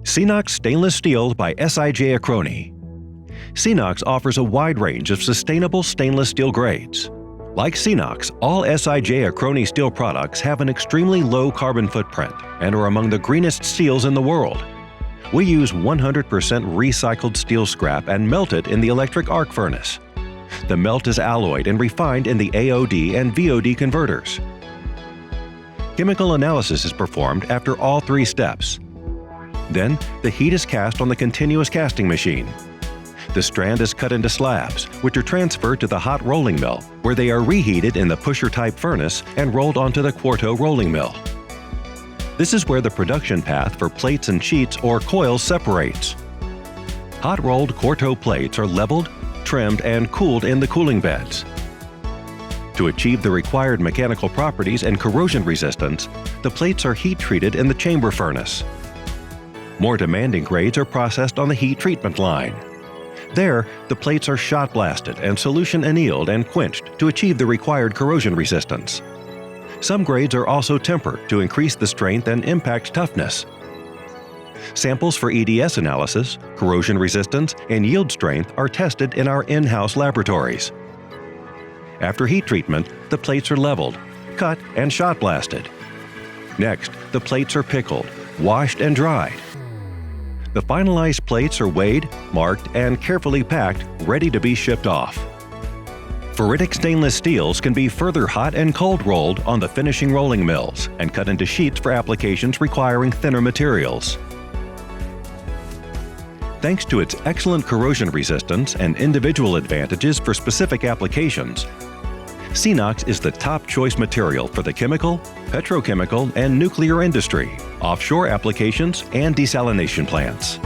SINOXX stainless steel by SINOXX. SINOXX offers a wide range of sustainable stainless steel grades. Like SINOXX, all SINOXX steel products have an extremely low carbon footprint and are among the greenest steels in the world. We use 100% recycled steel scrap and melt it in the electric arc furnace. The melt is alloyed and refined in the AOD and VOD converters. Chemical analysis is performed after all three steps. Then, the heat is cast on the continuous casting machine. The strand is cut into slabs, which are transferred to the hot rolling mill, where they are reheated in the pusher-type furnace and rolled onto the quarto rolling mill. This is where the production path for plates and sheets or coils separates. Hot-rolled quarto plates are leveled, trimmed, and cooled in the cooling beds. To achieve the required mechanical properties and corrosion resistance, the plates are heat-treated in the chamber furnace. More demanding grades are processed on the heat treatment line. There, the plates are shot blasted and solution annealed and quenched to achieve the required corrosion resistance. Some grades are also tempered to increase the strength and impact toughness. Samples for EDS analysis, corrosion resistance, and yield strength are tested in our in-house laboratories. After heat treatment, the plates are leveled, cut, and shot blasted. Next, the plates are pickled, washed, and dried. The finalized plates are weighed, marked, and carefully packed, ready to be shipped off. Ferritic stainless steels can be further hot and cold rolled on the finishing rolling mills and cut into sheets for applications requiring thinner materials. Thanks to its excellent corrosion resistance and individual advantages for specific applications, SINOXX is the top choice material for the chemical, petrochemical, and nuclear industry, offshore applications, and desalination plants.